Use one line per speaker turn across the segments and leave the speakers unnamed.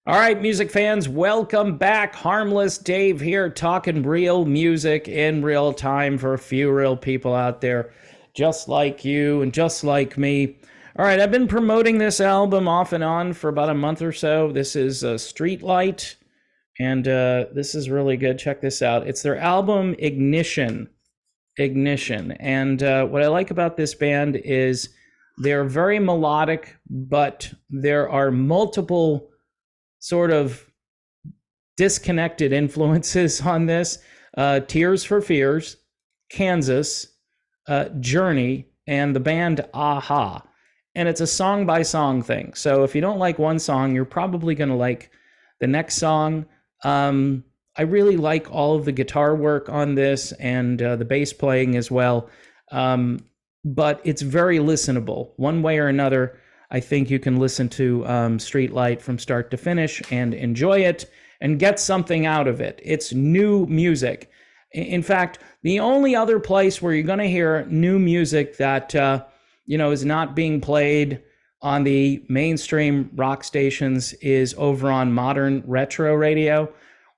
All right, music fans, welcome back. Harmless Dave here, talking real music in real time for a few real people out there, just like you and just like me. All right, I've been promoting this album off and on for about a month or so. This is Streetlight, and this is really good. Check this out. It's their album Ignition. Ignition. And what I like about this band is they're very melodic, but there are multiple sort of disconnected influences on this. Tears for Fears, Kansas, Journey, and the band Aha. And it's a song by song thing. So if you don't like one song, you're probably going to like the next song. I really like all of the guitar work on this and the bass playing as well. But it's very listenable. One way or another, I think you can listen to Streetlight from start to finish and enjoy it and get something out of it. It's new music. In fact, the only other place where you're going to hear new music that is not being played on the mainstream rock stations is over on modern retro radio,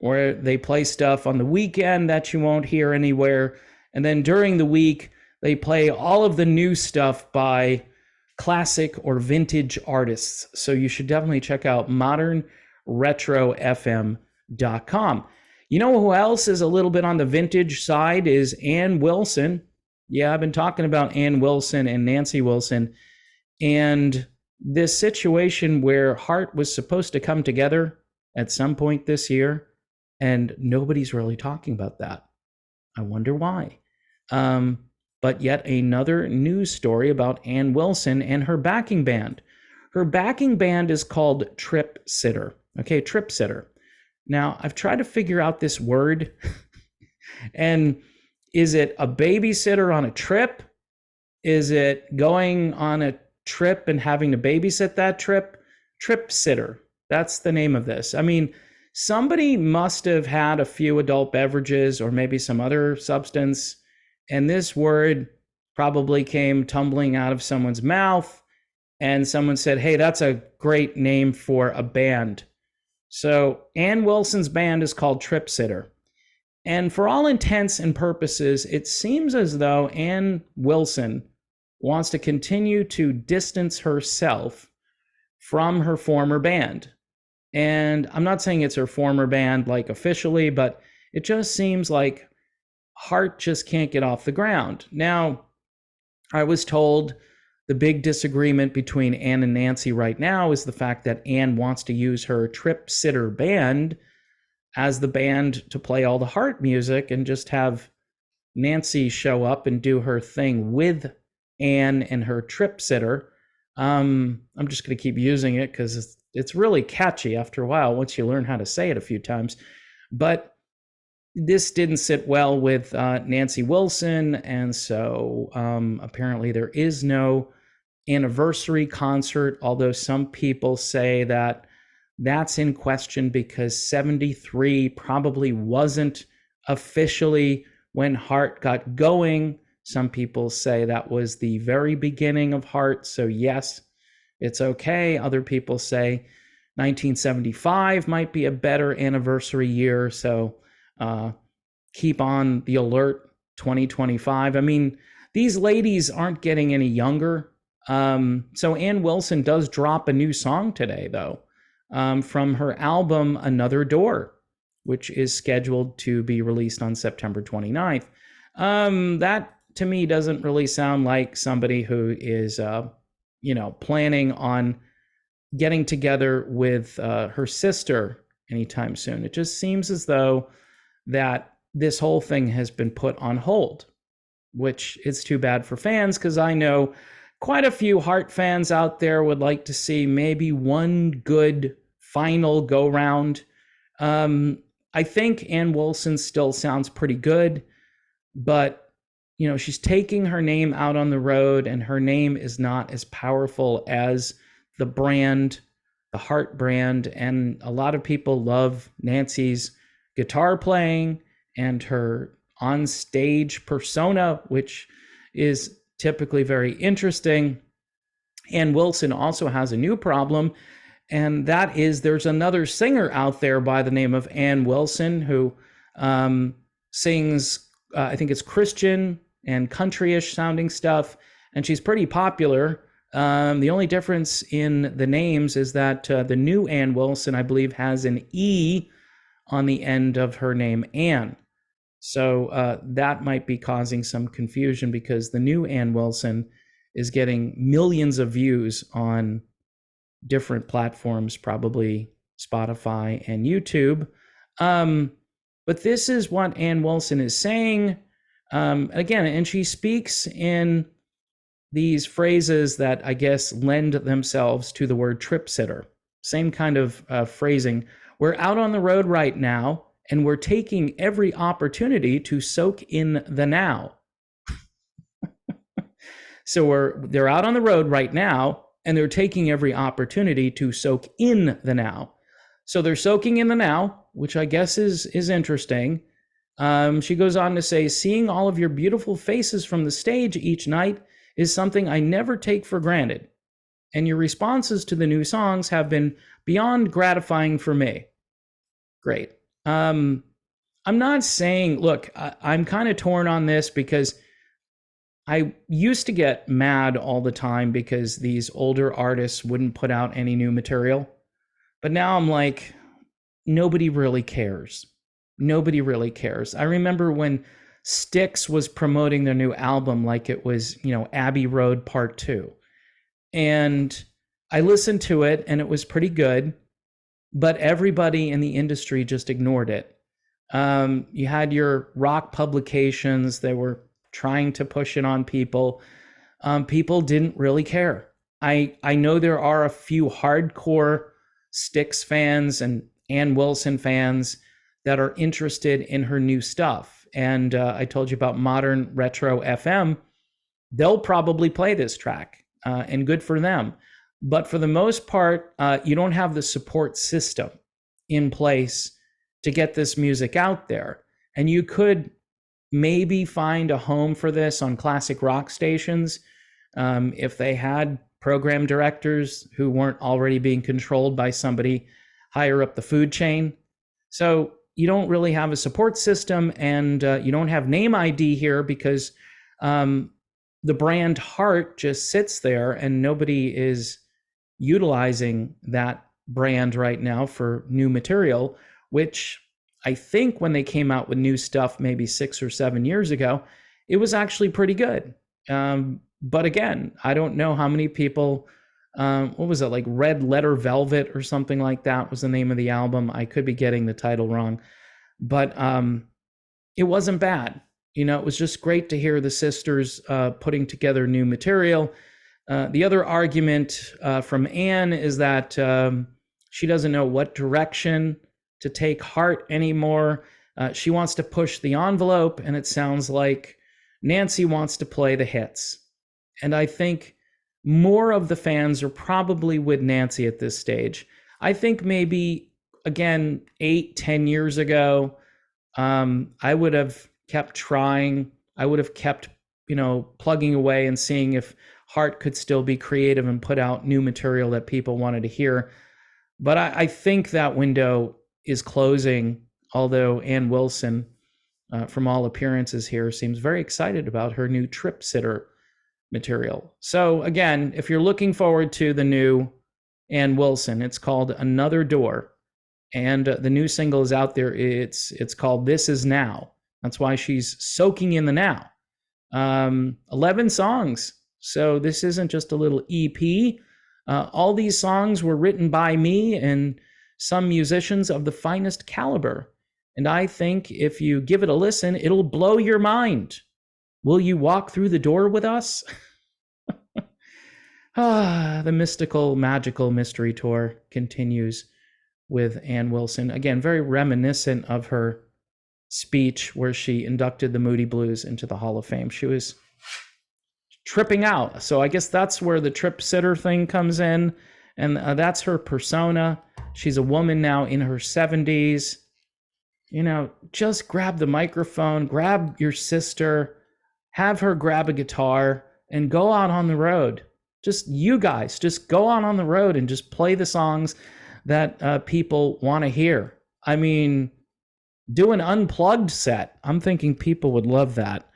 where they play stuff on the weekend that you won't hear anywhere. And then during the week, they play all of the new stuff by classic or vintage artists. So you should definitely check out modernretrofm.com. You know who else is a little bit on the vintage side is Ann Wilson. Yeah, I've been talking about Ann Wilson and Nancy Wilson. And this situation where Heart was supposed to come together at some point this year, and nobody's really talking about that. I wonder why. But yet another news story about Ann Wilson and her backing band. Her backing band is called Trip Sitter. Okay, Trip Sitter. Now, I've tried to figure out this word. And is it a babysitter on a trip? Is it going on a trip and having to babysit that trip? Trip Sitter. That's the name of this. I mean, somebody must have had a few adult beverages or maybe some other substance, and this word probably came tumbling out of someone's mouth, and someone said, hey, that's a great name for a band. So Ann Wilson's band is called Trip Sitter. And for all intents and purposes, it seems as though Ann Wilson wants to continue to distance herself from her former band. And I'm not saying it's her former band, like officially, but it just seems like Heart just can't get off the ground. Now, I was told the big disagreement between Ann and Nancy right now is the fact that Ann wants to use her Trip Sitter band as the band to play all the Heart music and just have Nancy show up and do her thing with Ann and her Trip Sitter. I'm just going to keep using it because it's really catchy after a while once you learn how to say it a few times. But this didn't sit well with Nancy Wilson, and so apparently there is no anniversary concert, although some people say that that's in question because 73 probably wasn't officially when Heart got going. Some people say that was the very beginning of Heart, so yes, it's okay. Other people say 1975 might be a better anniversary year, so keep on the alert. 2025. I mean, these ladies aren't getting any younger. So Ann Wilson does drop a new song today, though, from her album Another Door, which is scheduled to be released on September 29th. That to me doesn't really sound like somebody who is, planning on getting together with her sister anytime soon. It just seems as though that this whole thing has been put on hold, which is too bad for fans because I know quite a few Heart fans out there would like to see maybe one good final go round. I think Ann Wilson still sounds pretty good, but she's taking her name out on the road, and her name is not as powerful as the brand, the Heart brand. And a lot of people love Nancy's guitar playing and her on-stage persona, which is typically very interesting. And Wilson also has a new problem, And that is, there's another singer out there by the name of Ann Wilson who sings, I think it's Christian and countryish sounding stuff, and she's pretty popular. The only difference in the names is that the new Ann Wilson, I believe, has an E on the end of her name, Ann. So that might be causing some confusion because the new Ann Wilson is getting millions of views on different platforms, probably Spotify and YouTube. But this is what Ann Wilson is saying. Again, and she speaks in these phrases that I guess lend themselves to the word trip sitter. Same kind of phrasing. We're out on the road right now, and we're taking every opportunity to soak in the now. So they're out on the road right now, and they're taking every opportunity to soak in the now. So they're soaking in the now, which I guess is interesting. She goes on to say, seeing all of your beautiful faces from the stage each night is something I never take for granted. And your responses to the new songs have been beyond gratifying for me. Great. I'm not saying, look, I'm kind of torn on this because I used to get mad all the time because these older artists wouldn't put out any new material. But now I'm like, nobody really cares. Nobody really cares. I remember when Styx was promoting their new album like it was, Abbey Road Part 2. And I listened to it and it was pretty good, but everybody in the industry just ignored it. You had your rock publications, they were trying to push it on people. People didn't really care. I know there are a few hardcore Styx fans and Ann Wilson fans that are interested in her new stuff. And I told you about Modern Retro FM. They'll probably play this track, and good for them. But for the most part, you don't have the support system in place to get this music out there. And you could maybe find a home for this on classic rock stations if they had program directors who weren't already being controlled by somebody higher up the food chain. So you don't really have a support system, and you don't have name ID here because the brand Heart just sits there and nobody is utilizing that brand right now for new material, which I think when they came out with new stuff maybe 6 or 7 years ago, it was actually pretty good. But again, I don't know how many people, what was it, like Red Letter Velvet or something like that was the name of the album. I could be getting the title wrong, but it wasn't bad. It was just great to hear the sisters putting together new material. The other argument from Ann is that she doesn't know what direction to take Heart anymore. She wants to push the envelope, and it sounds like Nancy wants to play the hits. And I think more of the fans are probably with Nancy at this stage. I think maybe, again, 8-10 years ago, I would have kept trying. I would have kept, plugging away and seeing if Heart could still be creative and put out new material that people wanted to hear. But I think that window is closing, although Ann Wilson, from all appearances here, seems very excited about her new Trip Sitter material. So again, if you're looking forward to the new Ann Wilson, it's called Another Door, and the new single is out there. It's called This Is Now. That's why she's soaking in the now. 11 songs. So this isn't just a little EP. All these songs were written by me and some musicians of the finest caliber. And I think if you give it a listen, it'll blow your mind. Will you walk through the door with us? The mystical, magical mystery tour continues with Ann Wilson. Again, very reminiscent of her speech where she inducted the Moody Blues into the Hall of Fame. She was tripping out. So I guess that's where the trip sitter thing comes in. And that's her persona. She's a woman now in her 70s. Just grab the microphone, grab your sister, have her grab a guitar, and go out on the road just you guys, just go on the road and just play the songs that people want to hear. I mean, do an unplugged set. I'm thinking people would love that.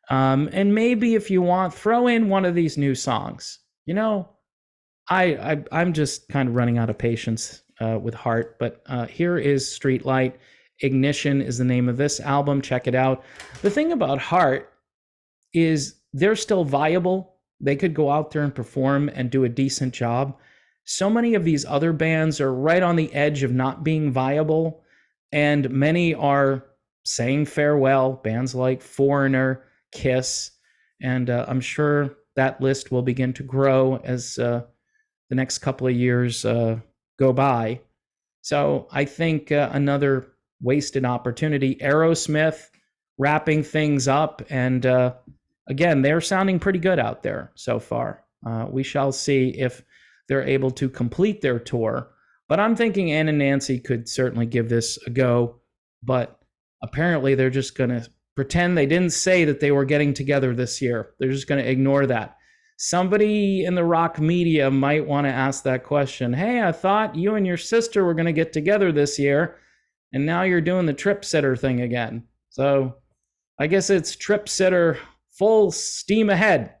And maybe if you want, throw in one of these new songs. You know, I'm just kind of running out of patience with Heart, but here is Streetlight. Ignition is the name of this album. Check it out. The thing about Heart is they're still viable. They could go out there and perform and do a decent job. So many of these other bands are right on the edge of not being viable, and many are saying farewell. Bands like Foreigner, Kiss, and I'm sure that list will begin to grow as the next couple of years go by. So I think another wasted opportunity. Aerosmith wrapping things up, and again, they're sounding pretty good out there so far. We shall see if they're able to complete their tour. But I'm thinking Ann and Nancy could certainly give this a go. But apparently they're just going to pretend they didn't say that they were getting together this year. They're just going to ignore that. Somebody in the rock media might want to ask that question. Hey, I thought you and your sister were going to get together this year, and now you're doing the Trip Sitter thing again. So I guess it's Trip Sitter full steam ahead.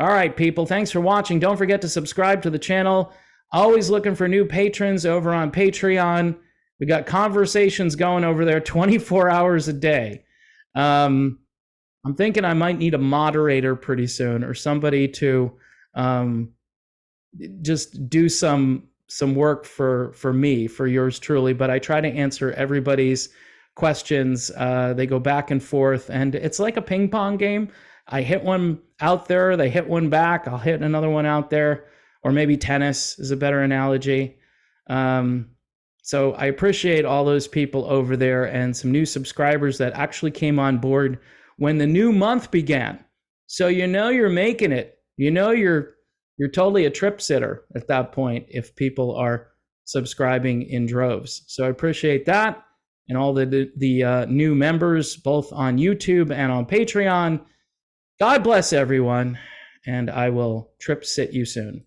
All right, people, thanks for watching. Don't forget to subscribe to the channel. Always looking for new patrons over on Patreon. We got conversations going over there 24 hours a day. I'm thinking I might need a moderator pretty soon, or somebody to just do some work for me, for yours truly. But I try to answer everybody's questions. They go back and forth, and it's like a ping pong game. I hit one out there, they hit one back, I'll hit another one out there, or maybe tennis is a better analogy. So I appreciate all those people over there and some new subscribers that actually came on board when the new month began. So you know you're making it. You know you're totally a trip sitter at that point if people are subscribing in droves. So I appreciate that, and all the new members both on YouTube and on Patreon. God bless everyone, and I will trip sit you soon.